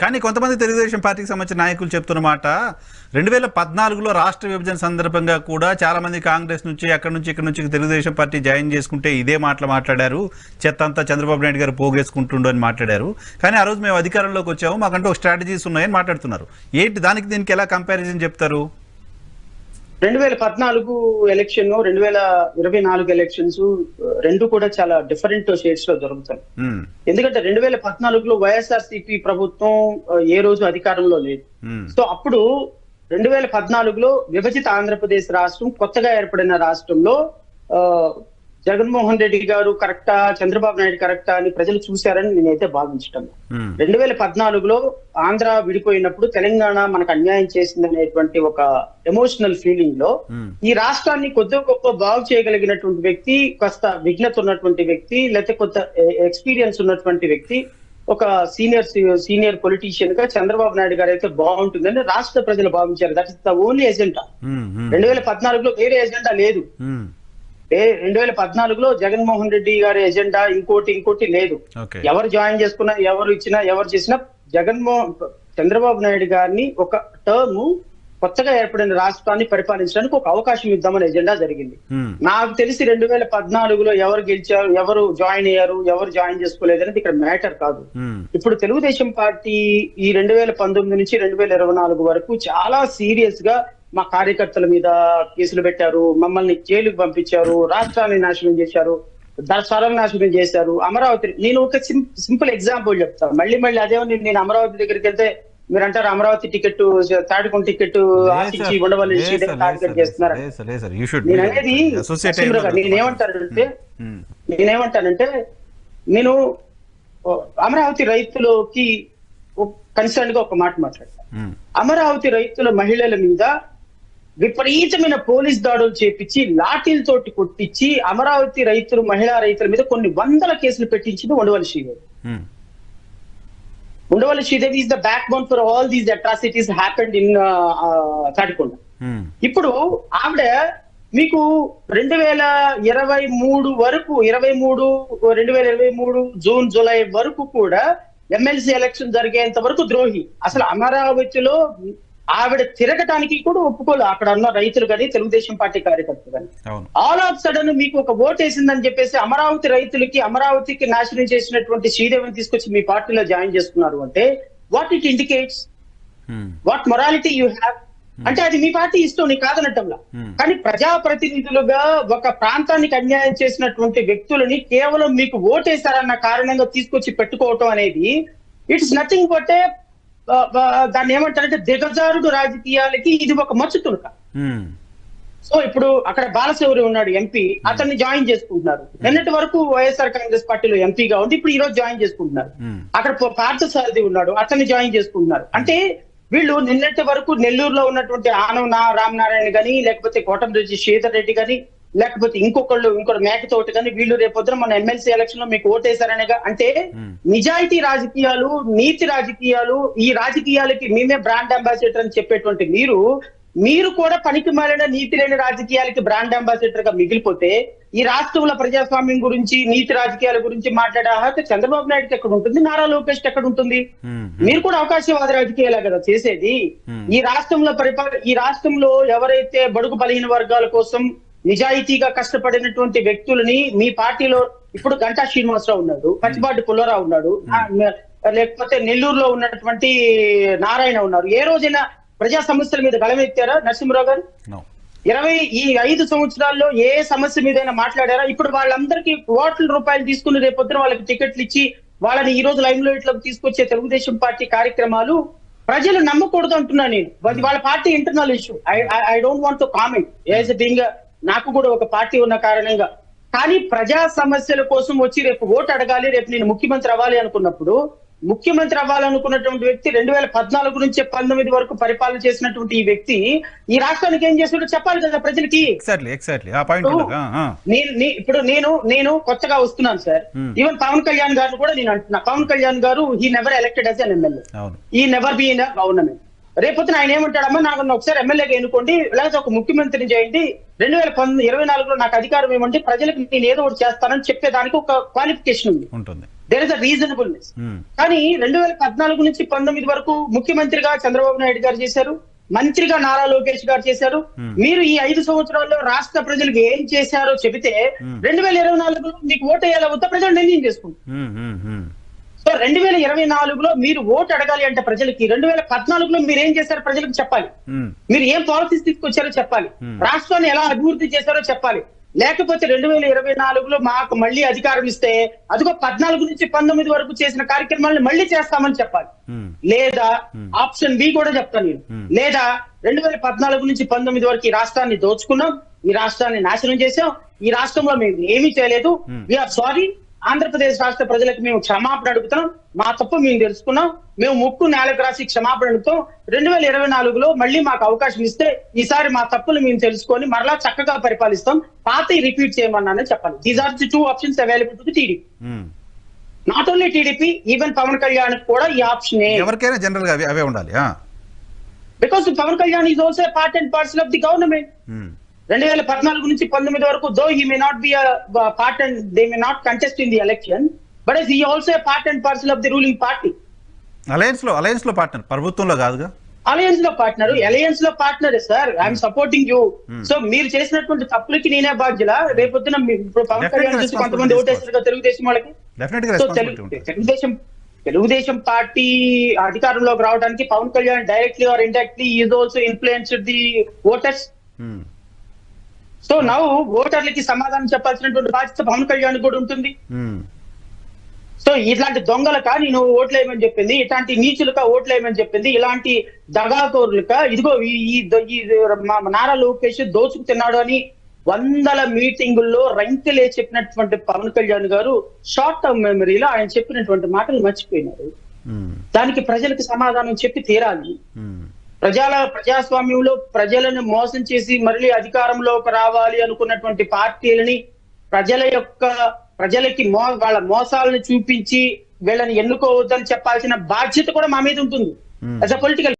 కానీ కొంతమంది తెలుగుదేశం పార్టీకి సంబంధించిన నాయకులు చెప్తున్న మాట 2014లో రాష్ట్ర విభజన సందర్భంగా కూడా చాలా మంది కాంగ్రెస్ నుంచి అక్కడ నుంచి ఇక్కడ నుంచి తెలుగుదేశం పార్టీ జాయిన్ చేసుకుంటే ఇదే మాటలు మాట్లాడారు, చెత్త అంతా చంద్రబాబు నాయుడు గారు పోగేసుకుంటుండు అని మాట్లాడారు. కానీ ఆ రోజు మేము అధికారంలోకి వచ్చాము, మాకంటూ ఒక స్ట్రాటజీస్ ఉన్నాయని మాట్లాడుతున్నారు. ఏంటి దానికి దీనికి ఎలా కంపారిజన్ చెప్తారు? 2014 ఎలక్షన్ 2024 ఎలక్షన్స్ రెండు కూడా చాలా డిఫరెంట్ షేడ్స్ లో జరుగుతాయి. ఎందుకంటే 2014లో వైఎస్ఆర్సీపీ ప్రభుత్వం ఏ రోజు అధికారంలో లేదు. సో అప్పుడు 2014లో విభజిత ఆంధ్రప్రదేశ్ రాష్ట్రం కొత్తగా ఏర్పడిన రాష్ట్రంలో జగన్మోహన్ రెడ్డి గారు కరెక్టా, చంద్రబాబు నాయుడు కరెక్టా అని ప్రజలు చూశారని నేనైతే భావించటం. 2014లో ఆంధ్ర విడిపోయినప్పుడు తెలంగాణ మనకు అన్యాయం చేసింది అనేటువంటి ఒక ఎమోషనల్ ఫీలింగ్ లో ఈ రాష్ట్రాన్ని కొద్ది గొప్ప బాగు చేయగలిగినటువంటి వ్యక్తి, కాస్త విఘ్నత ఉన్నటువంటి వ్యక్తి, లేకపోతే కొంత ఎక్స్పీరియన్స్ ఉన్నటువంటి వ్యక్తి, ఒక సీనియర్ పొలిటీషియన్ గా చంద్రబాబు నాయుడు గారు అయితే బాగుంటుందని రాష్ట్ర ప్రజలు భావించారు. That is the only agenda. 2014లో వేరే ఎజెండా లేదు. 2014లో జగన్మోహన్ రెడ్డి గారి ఎజెండా ఇంకోటి లేదు. ఎవరు జాయిన్ చేసుకున్నా, ఎవరు ఇచ్చినా, ఎవరు చేసినా చంద్రబాబు నాయుడు గారిని ఒక టర్మ్ కొత్తగా ఏర్పడిన రాష్ట్రాన్ని పరిపాలించడానికి ఒక అవకాశం ఇద్దామని ఎజెండా జరిగింది. నాకు తెలిసి 2014లో ఎవరు గెలిచారు, ఎవరు జాయిన్ అయ్యారు, ఎవరు జాయిన్ చేసుకోలేదు అనేది ఇక్కడ మ్యాటర్ కాదు. ఇప్పుడు తెలుగుదేశం పార్టీ ఈ 2019 నుంచి 2024 వరకు చాలా సీరియస్ గా మా కార్యకర్తల మీద కేసులు పెట్టారు, మమ్మల్ని జైలుకు పంపించారు, రాష్ట్రాన్ని నాశనం చేశారు, సర్వనాశనం చేశారు. అమరావతి, నేను ఒక సింపుల్ ఎగ్జాంపుల్ చెప్తాను. మళ్ళీ అదే నేను అమరావతి దగ్గరికి వెళ్తే మీరు అంటారు అమరావతి టికెట్, తాటికొండ టికెట్ ఆశించి ఉండవల్లి టార్గెట్ చేస్తున్నారు. నేను అనేది నేనేమంటానంటే నేను అమరావతి రైతులకి కన్సర్న్ గా ఒక మాట మాట్లాడతాను. అమరావతి రైతుల మహిళల మీద విపరీతమైన పోలీస్ దాడులు చేపించి లాఠీలతోటి కొట్టించి అమరావతి మహిళా రైతుల మీద కొన్ని వందల కేసులు పెట్టించింది Undavalli Sridevi. Undavalli Sridevi is the backbone for all these atrocities happened in Tadikonda. ఇప్పుడు ఆవిడ మీకు 2023 వరకు 2023 జూన్ జూలై వరకు కూడా ఎమ్మెల్సీ ఎలక్షన్ జరిగేంత వరకు ద్రోహి. అసలు అమరావతిలో ఆవిడ తిరగటానికి కూడా ఒప్పుకోలేదు అక్కడ ఉన్న రైతులు కానీ తెలుగుదేశం పార్టీ కార్యకర్తలు కానీ. ఆల్ ఆఫ్ సడన్ మీకు ఒక ఓట్ వేసిందని చెప్పేసి అమరావతికి నాశనం చేసినటువంటి శ్రీదేవిని తీసుకొచ్చి మీ పార్టీలో జాయిన్ చేసుకున్నారు అంటే what it indicates, what morality you have అంటే అది మీ పార్టీ ఇష్టం, నీ కాదనటంలా. కానీ ప్రజాప్రతినిధులుగా ఒక ప్రాంతానికి అన్యాయం చేసినటువంటి వ్యక్తులని కేవలం మీకు ఓటేశారన్న కారణంగా తీసుకొచ్చి పెట్టుకోవటం అనేది ఇట్స్ నథింగ్ బట్ దాన్ని ఏమంటారంటే దిగజారుడు రాజకీయాలకి ఇది ఒక మచ్చు తునక. సో ఇప్పుడు అక్కడ బాలశౌరి ఉన్నాడు ఎంపీ, అతన్ని జాయిన్ చేసుకుంటున్నారు. నిన్నటి వరకు వైఎస్ఆర్ కాంగ్రెస్ పార్టీలో ఎంపీగా ఉంది, ఇప్పుడు ఈ రోజు జాయిన్ చేసుకుంటున్నారు. అక్కడ పార్థసారథి ఉన్నాడు, అతన్ని జాయిన్ చేసుకుంటున్నారు. అంటే వీళ్ళు నిన్నటి వరకు నెల్లూరులో ఉన్నటువంటి ఆనవ రామనారాయణ గాని, లేకపోతే కోటమిరెడ్డి శ్రీధర్ రెడ్డి గాని, లేకపోతే ఇంకొక మేకతోటి కానీ వీళ్ళు రేపొద్దున మన ఎమ్మెల్సీ ఎలక్షన్ లో మీకు ఓటేశారనేగా. అంటే నిజాయితీ రాజకీయాలు, నీతి రాజకీయాలు, ఈ రాజకీయాలకి మేమే బ్రాండ్ అంబాసిడర్ అని చెప్పేటువంటి మీరు కూడా పనికి మాలిన నీతి లేని రాజకీయాలకి బ్రాండ్ అంబాసిడర్ గా మిగిలిపోతే ఈ రాష్ట్రంలో ప్రజాస్వామ్యం గురించి, నీతి రాజకీయాల గురించి మాట్లాడే అర్హత చంద్రబాబు నాయుడుకి ఎక్కడ ఉంటుంది, నారా లోకేష్ ఎక్కడ ఉంటుంది? మీరు కూడా అవకాశవాద రాజకీయాలే కదా చేసేది. ఈ రాష్ట్రంలో ఎవరైతే బడుగు బలహీన వర్గాల కోసం నిజాయితీగా కష్టపడినటువంటి వ్యక్తులని మీ పార్టీలో ఇప్పుడు గంటా శ్రీనివాసరావు ఉన్నాడు, పచ్చిబాటి పుల్లారావు ఉన్నాడు, లేకపోతే నెల్లూరులో ఉన్నటువంటి నారాయణ ఉన్నారు. ఏ రోజైనా ప్రజా సమస్యల మీద గళమెత్తారా నరసింహరావు గారు? ఈ 5 సంవత్సరాల్లో ఏ సమస్య మీదైనా మాట్లాడారా? ఇప్పుడు వాళ్ళందరికీ కోట్ల రూపాయలు తీసుకుని రేపొద్దున వాళ్ళకి టికెట్లు ఇచ్చి వాళ్ళని ఈ రోజు లైమ్ లైట్ లోకి తీసుకొచ్చే తెలుగుదేశం పార్టీ కార్యక్రమాలు ప్రజలు నమ్మకూడదు అంటున్నా నేను. వాళ్ళ party internal issue. I don't want to comment as being నాకు కూడా ఒక పార్టీ ఉన్న కారణంగా. కానీ ప్రజా సమస్యల కోసం వచ్చి రేపు ఓటు అడగాలి, రేపు నేను ముఖ్యమంత్రి అవ్వాలి అనుకున్నప్పుడు, ముఖ్యమంత్రి అవ్వాలనుకున్నటువంటి వ్యక్తి 2014 నుంచి 19 వరకు పరిపాలన చేసినటువంటి ఈ వ్యక్తి ఈ రాష్ట్రానికి ఏం చేసినట్టు చెప్పాలి కదా ప్రజలకి. ఇప్పుడు నేను కొత్తగా వస్తున్నాను సార్. ఈవెన్ పవన్ కళ్యాణ్ గారు కూడా నేను అంటున్నా, Pawan Kalyan garu he never elected as an MLA, he never be in government. రేపొద్దున ఆయన ఏమంటాడమ్మా, నాకు ఒకసారి ఎమ్మెల్యేగా ఎన్నుకోండి, లేకపోతే ఒక ముఖ్యమంత్రిని చేయండి, 2024లో నాకు అధికారం ఏమంటే ప్రజలకు నేను ఏదో ఒకటి చేస్తానని చెప్పేదానికి ఒక క్వాలిఫికేషన్ ఉంది. There is a reasonableness. కానీ 2014 నుంచి 19 వరకు ముఖ్యమంత్రిగా చంద్రబాబు నాయుడు గారు చేశారు, మంత్రిగా నారా లోకేష్ గారు చేశారు. మీరు ఈ 5 సంవత్సరాల్లో రాష్ట్ర ప్రజలకు ఏం చేశారో చెబితే 2024లో మీకు ఓటు వేయాలా వద్దా ప్రజలు నిర్ణయం చేసుకుంటారు. సో 2024లో మీరు ఓటు అడగాలి అంటే ప్రజలకి 2014లో మీరు ఏం చేశారో ప్రజలకు చెప్పాలి. మీరు ఏం పాలసీస్ తీసుకొచ్చారో చెప్పాలి. రాష్ట్రాన్ని ఎలా అభివృద్ధి చేశారో చెప్పాలి. లేకపోతే 2024లో మాకు మళ్ళీ అధికారం ఇస్తే అదిగో 14 నుంచి 19 వరకు చేసిన కార్యక్రమాలను మళ్ళీ చేస్తామని చెప్పాలి. లేదా ఆప్షన్ బి కూడా చెప్తాను నేను, లేదా 2014 నుంచి 19 వరకు ఈ రాష్ట్రాన్ని దోచుకున్నాం, ఈ రాష్ట్రాన్ని నాశనం చేశాం, ఈ రాష్ట్రంలో మేము ఏమీ చేయలేదు, వీఆర్ సారీ, ఆంధ్రప్రదేశ్ రాష్ట్ర ప్రజలకు మేము క్షమాపణ అడుగుతున్నాం, మా తప్పు మేము తెలుసుకున్నాం, మేము ముక్కు నేలకు రాసి క్షమాపణ అడుగుతాం, 2024లో మళ్ళీ మాకు అవకాశం ఇస్తే ఈసారి మా తప్పులు మేము తెలుసుకొని మరలా చక్కగా పరిపాలిస్తాం, పాత రిపీట్ చేయమన్నానని చెప్పాలి. These are the 2 options available to the TDP. Not only TDP, even Pawan Kalyan కూడా ఈ ఆప్షన్ ఎవరికైనా జనరల్ గా అవే ఉండాలి. Because Pawan Kalyan is also part and parcel of the government. 2014 నుంచి 19 వరకు though he may not be part and they may not contest in the election, but he also part and parcel of the ruling party. Alliance లో partner, ప్రభుత్వంలో కాదుగా. Alliance లో partner sir, I'm supporting you. So మీరు చేసినటువంటి తప్పులకి నేనే బాధ్యుల. రేపొద్దున ఇప్పుడు పవన్ కళ్యాణ్ చూసి కొంతమంది ఓటేసారు తెలుగుదేశం వాళ్ళకి. తెలుగుదేశం పార్టీ అధికారంలోకి రావడానికి Pawan Kalyan directly or indirectly is also influenced the voters. So now ఓటర్లకి సమాధానం చెప్పాల్సినటువంటి బాధ్యత పవన్ కళ్యాణ్ కూడా ఉంటుంది. సో ఇట్లాంటి దొంగలక నేను ఓట్లేయమని చెప్పింది, ఇట్లాంటి నీచులక ఓట్లేయమని చెప్పింది, ఇలాంటి దగాకోరులక ఇదిగో ఈ నారా లోకేష్ దోచుకు తిన్నాడు అని 100 మీటింగుల్లో రంకెలే చెప్పినటువంటి పవన్ కళ్యాణ్ గారు షార్ట్ టర్మ్ మెమరీలో ఆయన చెప్పినటువంటి మాటలు మర్చిపోయినారు. దానికి ప్రజలకు సమాధానం చెప్పి తీరాలి. ప్రజాస్వామ్యంలో ప్రజలను మోసం చేసి మళ్ళీ అధికారంలోకి రావాలి అనుకున్నటువంటి పార్టీలని ప్రజలకి వాళ్ళ మోసాలను చూపించి వీళ్ళని ఎన్నుకోవద్దని చెప్పాల్సిన బాధ్యత కూడా మా మీద ఉంటుంది యాజ్ అ పొలిటికల్